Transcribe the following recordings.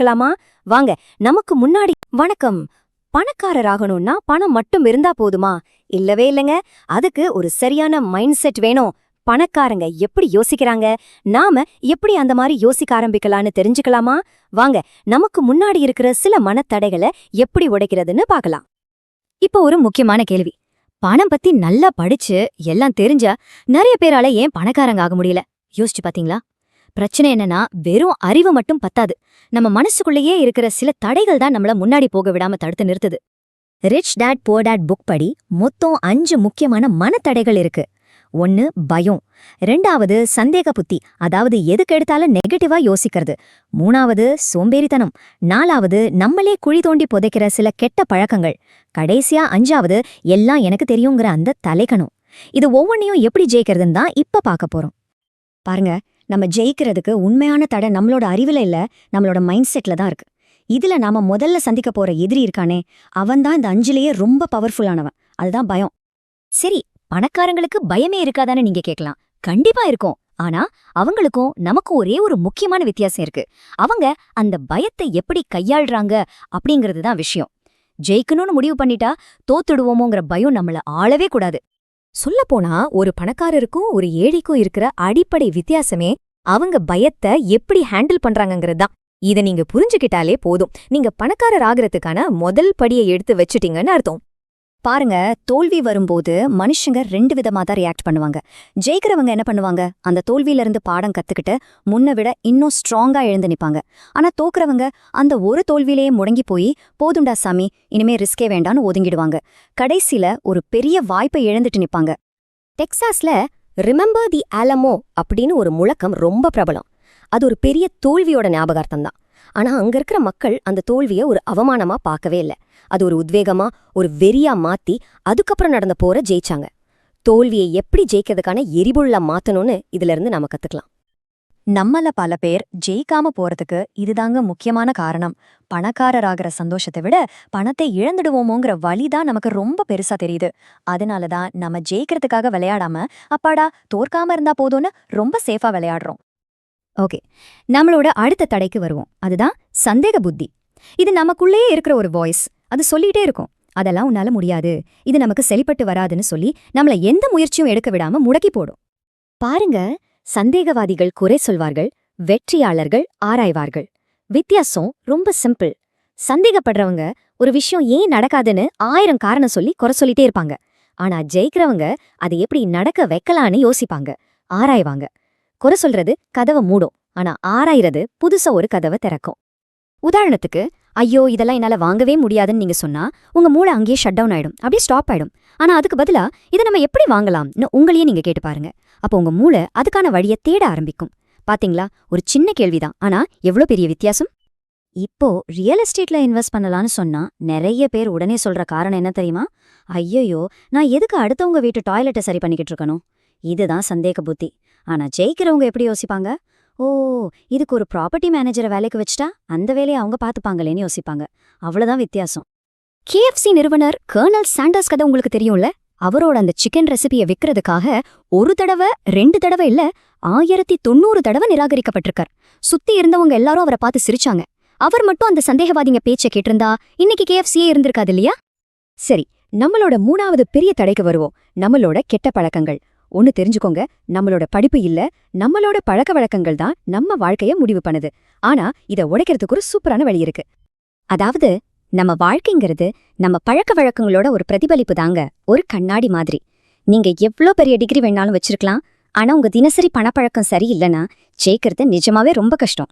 தெரிஞ்சுக்கலாமா? வாங்க நமக்கு முன்னாடி வணக்கம். பணக்காரராகணும்னா பணம் மட்டும் இருந்தா போதுமா? இல்லவே இல்லைங்க. அதுக்கு ஒரு சரியான மைண்ட் செட் வேணும். பணக்காரங்க எப்படி யோசிக்கிறாங்க, நாம எப்படி அந்த மாதிரி யோசிக்க ஆரம்பிக்கலான்னு தெரிஞ்சுக்கலாமா? வாங்க நமக்கு முன்னாடி இருக்கிற சில மனத்தடைகளை எப்படி உடைக்கிறதுன்னு பார்க்கலாம். இப்போ ஒரு முக்கியமான கேள்வி. பணம் பத்தி நல்லா படிச்சு எல்லாம் தெரிஞ்சா நிறைய பேரால ஏன் பணக்காரங்க ஆக முடியல? யோசிச்சு பாத்தீங்களா? பிரச்சனை என்னன்னா, வெறும் அறிவு மட்டும் பத்தாது. நம்ம மனசுக்குள்ளேயே இருக்கிற சில தடைகள் தான் நம்மள முன்னாடி போக விடாம தடுத்து நிறுத்துது. Rich dad poor dad book படி மொத்தம் 5 முக்கியமான மனத்தடைகள் இருக்கு. 1 பயம், 2வது சந்தேக புத்தி, அதாவது எதுக்கு எடுத்தாலும் நெகட்டிவா யோசிக்கிறது, 3வது சோம்பேறித்தனம், 4வது நம்மளே குழி தோண்டி புதைக்கிற சில கெட்ட பழக்கங்கள், கடைசியா 5வது எல்லாம் எனக்கு தெரியுங்கிற அந்த தலைக்கணும். இது ஒவ்வொன்னையும் எப்படி ஜெயிக்கிறதுன்னு தான் இப்ப பார்க்க போறோம். பாருங்க, நம்ம ஜெயிக்கிறதுக்கு உண்மையான தடை நம்மளோட அறிவுல இல்ல, நம்மளோட மைண்ட் செட்ல தான் இருக்கு. இதுல நாம முதல்ல சந்திக்க போற எதிரி இருக்கானே, அவன்தான் இந்த 5லயே ரொம்ப பவர்ஃபுல்லானவன். அதுதான் பயம். சரி, பணக்காரங்களுக்கு பயமே இருக்காதான்னு நீங்க கேட்கலாம். கண்டிப்பா இருக்கும். ஆனா அவங்களுக்கும் நமக்கும் ஒரே ஒரு முக்கியமான வித்தியாசம் இருக்கு. அவங்க அந்த பயத்தை எப்படி கையாள்றாங்க அப்படிங்கிறது தான் விஷயம். ஜெயிக்கணும்னு முடிவு பண்ணிட்டா தோத்துடுவோமோங்கிற பயம் நம்மள ஆளவே கூடாது. சொல்லப்போனா ஒரு பணக்காரருக்கும் ஒரு ஏழைக்கும் இருக்கிற அடிப்படை வித்தியாசமே அவங்க பயத்தை எப்படி ஹேண்டில் பண்றாங்கங்கிறது தான். இதை நீங்க புரிஞ்சுக்கிட்டாலே போதும், நீங்க பணக்காரர் ஆகிறதுக்கான முதல் படியை எடுத்து வச்சுட்டீங்கன்னு அர்த்தம். பாருங்க, தோல்வி வரும்போது மனுஷங்க 2 விதமா தான் ரியாக்ட் பண்ணுவாங்க. ஜெயிக்கிறவங்க என்ன பண்ணுவாங்க, அந்த தோல்வியிலிருந்து பாடம் கத்துக்கிட்டு முன்ன விட இன்னும் ஸ்ட்ராங்கா எழுந்து நிப்பாங்க. ஆனா தோக்குறவங்க அந்த ஒரு தோல்வியிலேயே முடங்கி போய் போதுண்டா சாமி, இனிமே ரிஸ்கே வேண்டான்னு ஒதுங்கிடுவாங்க. கடைசியில ஒரு பெரிய வாய்ப்பை இழந்துட்டு நிப்பாங்க. டெக்சாஸ்ல ரிமெம்பர் தி ஆலமோ அப்படின்னு ஒரு முழக்கம் ரொம்ப பிரபலம். அது ஒரு பெரிய தோல்வியோட ஞாபகார்த்தம் தான். ஆனா அங்க இருக்கிற மக்கள் அந்த தோல்வியை ஒரு அவமானமா பார்க்கவே இல்லை. அது ஒரு உத்வேகமா, ஒரு வெறியா மாத்தி அதுக்கப்புறம் நடந்த போரை ஜெயிச்சாங்க. தோல்வியை எப்படி ஜெயிக்கிறதுக்கான எரிபொருளா மாத்தணும்னு இதுல இருந்து நாம கத்துக்கலாம். நம்மள பல பேர் ஜெயிக்காம போறதுக்கு இதுதாங்க முக்கியமான காரணம். பணக்காரராகிற சந்தோஷத்தை விட பணத்தை இழந்துடுவோமோங்கிற வலிதான் நமக்கு ரொம்ப பெருசா தெரியுது. அதனாலதான் நம்ம ஜெயிக்கிறதுக்காக விளையாடாம அப்பாடா தோற்காம இருந்தா போதும்னு ரொம்ப சேஃபா விளையாடுறோம். ஓகே, நம்மளோட அடுத்த தடைக்கு வருவோம். அதுதான் சந்தேக புத்தி. இது நமக்குள்ளேயே இருக்கிற ஒரு வாய்ஸ். அது சொல்லிட்டே இருக்கும், அதெல்லாம் உன்னால முடியாது, இது நமக்கு செழிப்பட்டு வராதுன்னு சொல்லி நம்மள எந்த முயற்சியும் எடுக்க விடாம முடக்கி போடும். பாருங்க, சந்தேகவாதிகள் குறை சொல்வார்கள், வெற்றியாளர்கள் ஆராய்வார்கள். வித்தியாசம் ரொம்ப சிம்பிள். சந்தேகப்படுறவங்க ஒரு விஷயம் ஏன் நடக்காதுன்னு 1000 காரணம் சொல்லி குறை சொல்லிட்டே இருப்பாங்க. ஆனா ஜெயிக்கிறவங்க அதை எப்படி நடக்க வைக்கலான்னு யோசிப்பாங்க, ஆராய்வாங்க. குறை சொல்றது கதவை மூடும், ஆனா ஆராய்றது புதுசா ஒரு கதவை திறக்கும். உதாரணத்துக்கு, ஐயோ இதெல்லாம் என்னால வாங்கவே முடியாதுன்னு நீங்க சொன்னா உங்க மூளை அங்கேயே ஷட் டவுன் ஆயிடும், அப்படியே ஸ்டாப் ஆயிடும். ஆனா அதுக்கு பதிலா இதை நம்ம எப்படி வாங்கலாம்னு உங்களையே நீங்க கேட்டு பாருங்க. அப்போ உங்க மூளை அதுக்கான வழியை தேட ஆரம்பிக்கும். பாத்தீங்களா, ஒரு சின்ன கேள்விதான், ஆனா எவ்வளோ பெரிய வித்தியாசம். இப்போ ரியல் எஸ்டேட்ல இன்வெஸ்ட் பண்ணலான்னு சொன்னா நிறைய பேர் உடனே சொல்ற காரணம் என்ன தெரியுமா? ஐயோ, நான் எதுக்கு அடுத்தவங்க வீட்டு டாய்லெட்டை சரி பண்ணிக்கிட்டு இருக்கணும்? இதுதான் சந்தேக புத்தி. ஆனா ஜெயிக்கிறவங்க எப்படி யோசிப்பாங்க? ஓ, இதுக்கு ஒரு ப்ராப்பர்ட்டி மேனேஜரை வேலைக்கு வச்சுட்டா அந்த வேலையை அவங்க பார்த்துப்பாங்களேன்னு யோசிப்பாங்க. அவ்வளவுதான் வித்தியாசம். KFC நிறுவனர் கர்னல் சாண்டர்ஸ் கதை உங்களுக்கு தெரியும்ல? அவரோட அந்த சிக்கன் ரெசிபியை விற்கிறதுக்காக ஒரு தடவை 2 தடவை இல்ல 1090 தடவை நிராகரிக்கப்பட்டிருக்கார். சுத்தி இருந்தவங்க எல்லாரும் அவரை பார்த்து சிரிச்சாங்க. அவர் மட்டும் அந்த சந்தேகவாதிங்க பேச்சை கேட்டிருந்தா இன்னைக்கு KFCயே இருந்திருக்காது இல்லையா? சரி, நம்மளோட 3வது பெரிய தடைக்கு வருவோம். நம்மளோட கெட்ட பழக்கங்கள். ஒன்னு தெரிஞ்சுக்கோங்க, நம்மளோட படிப்பு இல்ல, நம்மளோட பழக்க வழக்கங்கள் தான் நம்ம வாழ்க்கைய முடிவு பண்ணுது. ஆனா இதை உடைக்கிறதுக்கு ஒரு சூப்பரான வழி இருக்கு. அதாவது நம்ம வாழ்க்கைங்கிறது நம்ம பழக்க வழக்கங்களோட ஒரு பிரதிபலிப்பு தாங்க, ஒரு கண்ணாடி மாதிரி. நீங்க எவ்வளோ பெரிய டிகிரி வேணாலும் வச்சிருக்கலாம், ஆனா உங்க தினசரி பணப்பழக்கம் சரியில்லைன்னா ஜெயிக்கிறது நிஜமாவே ரொம்ப கஷ்டம்.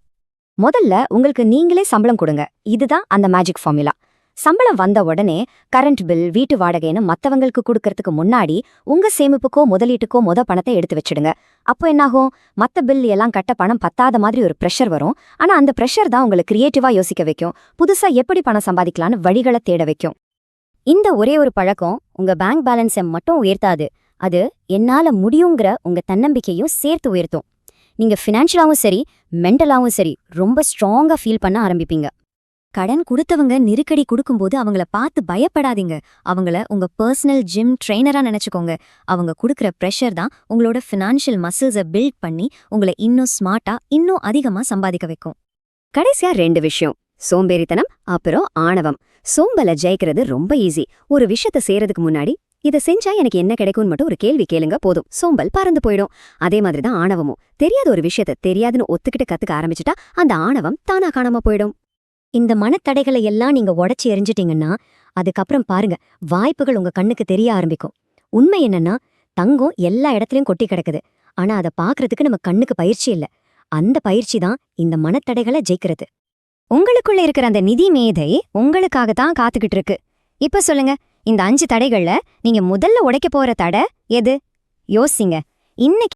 முதல்ல உங்களுக்கு நீங்களே சம்பளம் கொடுங்க. இதுதான் அந்த மேஜிக் ஃபார்முலா. சம்பளம் வந்த உடனே கரண்ட் பில், வீட்டு வாடகைன்னு மத்தவங்களுக்கு கொடுக்கறதுக்கு முன்னாடி உங்க சேமிப்புக்கோ முதலீட்டுக்கோ பணத்தை எடுத்து வச்சிடுங்க. அப்போ என்னாகும், மத்த பில் எல்லாம் கட்ட பணம் பத்தாத மாதிரி ஒரு ப்ரெஷர் வரும். ஆனா அந்த ப்ரெஷர் தான் உங்களை கிரியேட்டிவா யோசிக்க வைக்கும், புதுசா எப்படி பணம் சம்பாதிக்கலான்னு வழிகளை தேட வைக்கும். இந்த ஒரே ஒரு பழக்கம் உங்க பேங்க் பேலன்ஸை மட்டும் உயர்த்தாது, அது என்னால முடியுங்கிற உங்க தன்னம்பிக்கையும் சேர்த்து உயர்த்தும். நீங்க ஃபினான்ஷியலாவும் சரி, மென்டலாவும் சரி ரொம்ப ஸ்ட்ராங்கா ஃபீல் பண்ண ஆரம்பிப்பீங்க. கடன் கொடுத்தவங்க நெருக்கடி கொடுக்கும்போது அவங்கள பார்த்து பயப்படாதீங்க. அவங்கள உங்க பர்சனல் ஜிம் ட்ரெய்னரா நினைச்சுக்கோங்க. அவங்க கொடுக்குற ப்ரெஷர் தான் உங்களோட ஃபினான்ஷியல் மசில்ஸை பில்ட் பண்ணி உங்களை இன்னும் ஸ்மார்ட்டா, இன்னும் அதிகமா சம்பாதிக்க வைக்கும். கடைசியா 2 விஷயம், சோம்பேறித்தனம் அப்புறம் ஆணவம். சோம்பல ஜெயிக்கிறது ரொம்ப ஈஸி. ஒரு விஷயத்த செய்யறதுக்கு முன்னாடி இத செஞ்சா எனக்கு என்ன கிடைக்கும்னு மட்டும் ஒரு கேள்வி கேளுங்க போதும், சோம்பல் பறந்து போயிடும். அதே மாதிரி தான் ஆணவமும். தெரியாத ஒரு விஷயத்த தெரியாதுன்னு ஒத்துக்கிட்டு கத்துக்க ஆரம்பிச்சுட்டா அந்த ஆணவம் தானா காணாம போயிடும். இந்த மனத்தடைகளை எல்லாம் நீங்க உடைச்சு எரிஞ்சிட்டீங்கன்னா அதுக்கப்புறம் பாருங்க, வாய்ப்புகள் உங்க கண்ணுக்கு தெரிய ஆரம்பிக்கும். உண்மை என்னன்னா, தங்கம் எல்லா இடத்துலயும் கொட்டி கிடக்குது. ஆனா அதை பாக்குறதுக்கு நம்ம கண்ணுக்கு பயிற்சி இல்ல. அந்த பயிற்சி தான் இந்த மனத்தடைகளை ஜெயிக்கிறது. உங்களுக்குள்ள இருக்கிற அந்த நிதி மேதை உங்களுக்காக தான் காத்துக்கிட்டு இருக்கு. இப்ப சொல்லுங்க, இந்த 5 தடைகள்ல நீங்க முதல்ல உடைக்க போற தடை எது? யோசிங்க. இன்னைக்கு